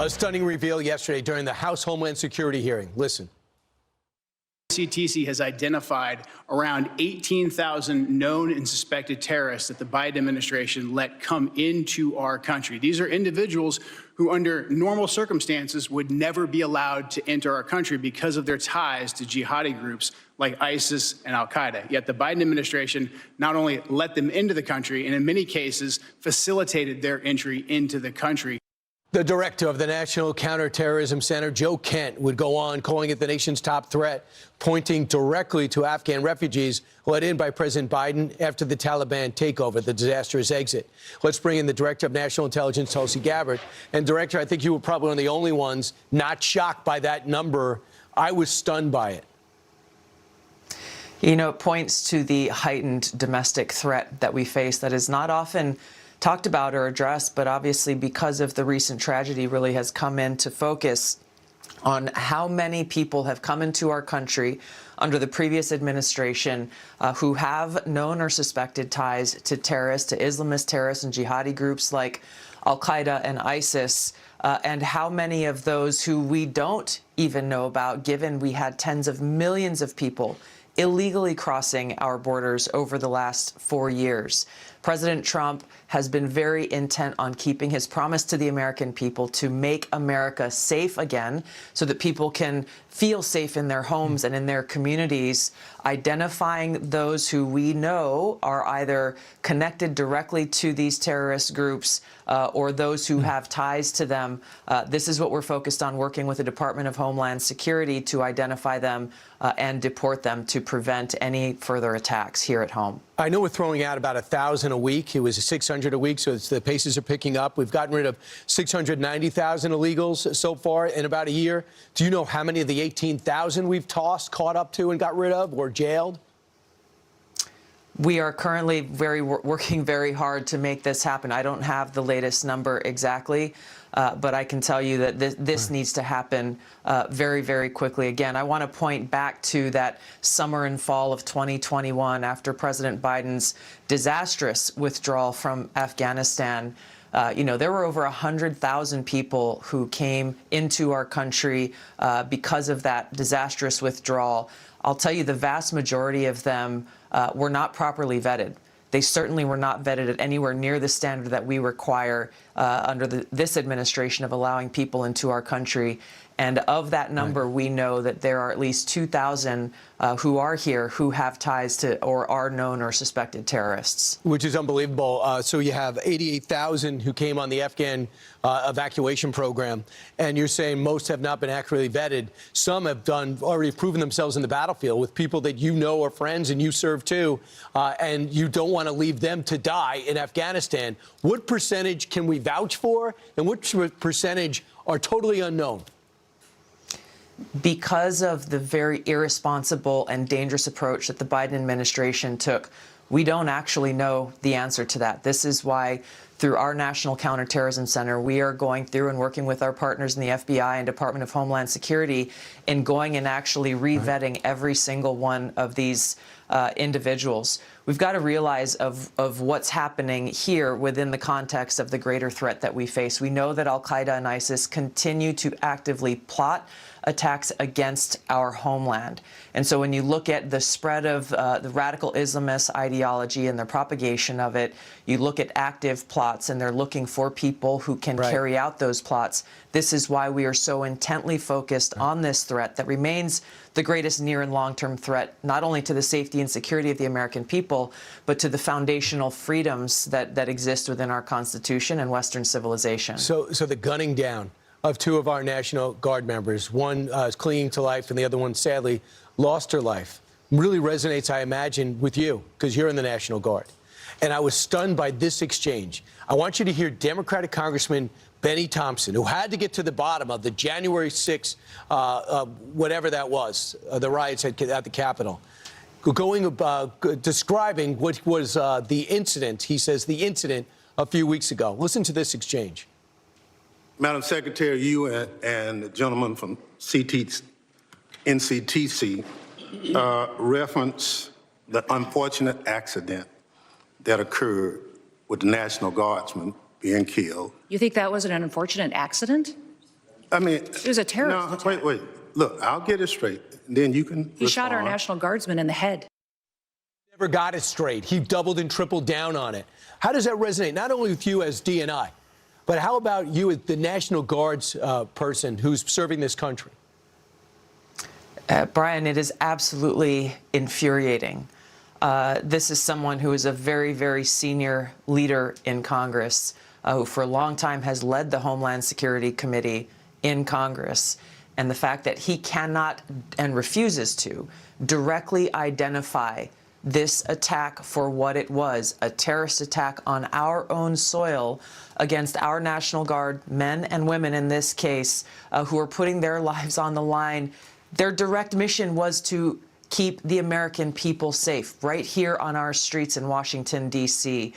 A stunning reveal yesterday during the House Homeland Security hearing. Listen. CTC has identified around 18,000 known and suspected terrorists that the Biden administration let come into our country. These are individuals who, under normal circumstances, would never be allowed to enter our country because of their ties to jihadi groups like ISIS and al-Qaeda. Yet the Biden administration not only let them into the country, and in many cases facilitated their entry into the country. The director of the National Counterterrorism Center, Joe Kent, would go on calling it the nation's top threat, pointing directly to Afghan refugees let in by President Biden after the Taliban takeover, the disastrous exit. Let's bring in the director of national intelligence, Tulsi Gabbard. And director, I think you were probably one of the only ones not shocked by that number. I was stunned by it. You know, it points to the heightened domestic threat that we face that is not often talked about or addressed, but obviously because of the recent tragedy really has come into focus on how many people have come into our country under the previous administration who have known or suspected ties to terrorists, to Islamist terrorists and jihadi groups like al-Qaeda and ISIS, and how many of those who we don't even know about, given we had tens of millions of people illegally crossing our borders over the last 4 years. President Trump has been very intent on keeping his promise to the American people to make America safe again so that people can feel safe in their homes and in their communities, identifying those who we know are either connected directly to these terrorist groups or those who have ties to them. This is what we're focused on, working with the Department of Homeland Security to identify them and deport them to prevent any further attacks here at home. I know we're throwing out about 1,000 a week. It was 600 a week, so the paces are picking up. We've gotten rid of 690,000 illegals so far in about a year. Do you know how many of the 18,000 we've tossed, caught up to, and got rid of or jailed? We are currently working very hard to make this happen. I don't have the latest number exactly, but I can tell you that this needs to happen very, very quickly. Again, I want to point back to that summer and fall of 2021 after President Biden's disastrous withdrawal from Afghanistan. You know, there were over 100,000 people who came into our country because of that disastrous withdrawal. I'll tell you, the vast majority of them were not properly vetted. They certainly were not vetted at anywhere near the standard that we require under this administration of allowing people into our country. And of that number, we know that there are at least 2,000 who are here who have ties to or are known or suspected terrorists. Which is unbelievable. So you have 88,000 who came on the Afghan evacuation program, and you're saying most have not been accurately vetted. Some have already proven themselves in the battlefield with people that you know are friends and you serve too, and you don't want to leave them to die in Afghanistan. What percentage can we vouch for, and what percentage are totally unknown? Because of the very irresponsible and dangerous approach that the Biden administration took, we don't actually know the answer to that. This is why, through our National Counterterrorism Center, we are going through and working with our partners in the FBI and Department of Homeland Security in going and actually re-vetting every single one of these individuals. We've got to realize of what's happening here within the context of the greater threat that we face. We know that al-Qaeda and ISIS continue to actively plot attacks against our homeland. And so when you look at the spread of the radical Islamist ideology and the propagation of it, you look at active plots, and they're looking for people who can carry out those plots. This is why we are so intently focused on this threat that remains the greatest near and long-term threat, not only to the safety and security of the American people, but to the foundational freedoms that exist within our Constitution and Western civilization. So the gunning down of two of our National Guard members, one is clinging to life and the other one sadly lost her life, really resonates, I imagine, with you because you're in the National Guard. And I was stunned by this exchange. I want you to hear Democratic Congressman Benny Thompson, who had to get to the bottom of the January 6th, whatever that was, the riots at the Capitol, describing what was the incident, he says, the incident a few weeks ago. Listen to this exchange. Madam Secretary, you and the gentleman from NCTC reference the unfortunate accident that occurred with the National Guardsman being killed. You think that was an unfortunate accident? I mean. It was a terrorist No, wait. Look, I'll get it straight. Then you can He shot our respond. National Guardsman in the head. Never got it straight. He doubled and tripled down on it. How does that resonate, not only with you as DNI, but how about you as the National Guard's person who's serving this country? Brian, it is absolutely infuriating. This is someone who is a very, very senior leader in Congress, who for a long time has led the Homeland Security Committee in Congress. And the fact that he cannot and refuses to directly identify this attack for what it was, a terrorist attack on our own soil against our National Guard men and women in this case, who are putting their lives on the line. Their direct mission was to keep the American people safe right here on our streets in Washington, D.C.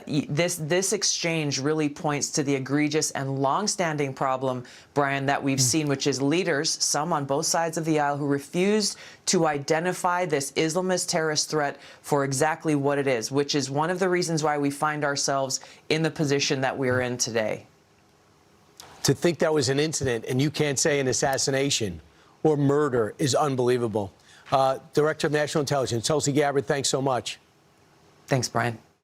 This exchange really points to the egregious and longstanding problem, Brian, that we've seen, which is leaders, some on both sides of the aisle, who refused to identify this Islamist terrorist threat for exactly what it is, which is one of the reasons why we find ourselves in the position that we're in today. To think that was an incident and you can't say an assassination or murder is unbelievable. Director of National Intelligence, Tulsi Gabbard, thanks so much. Thanks, Brian.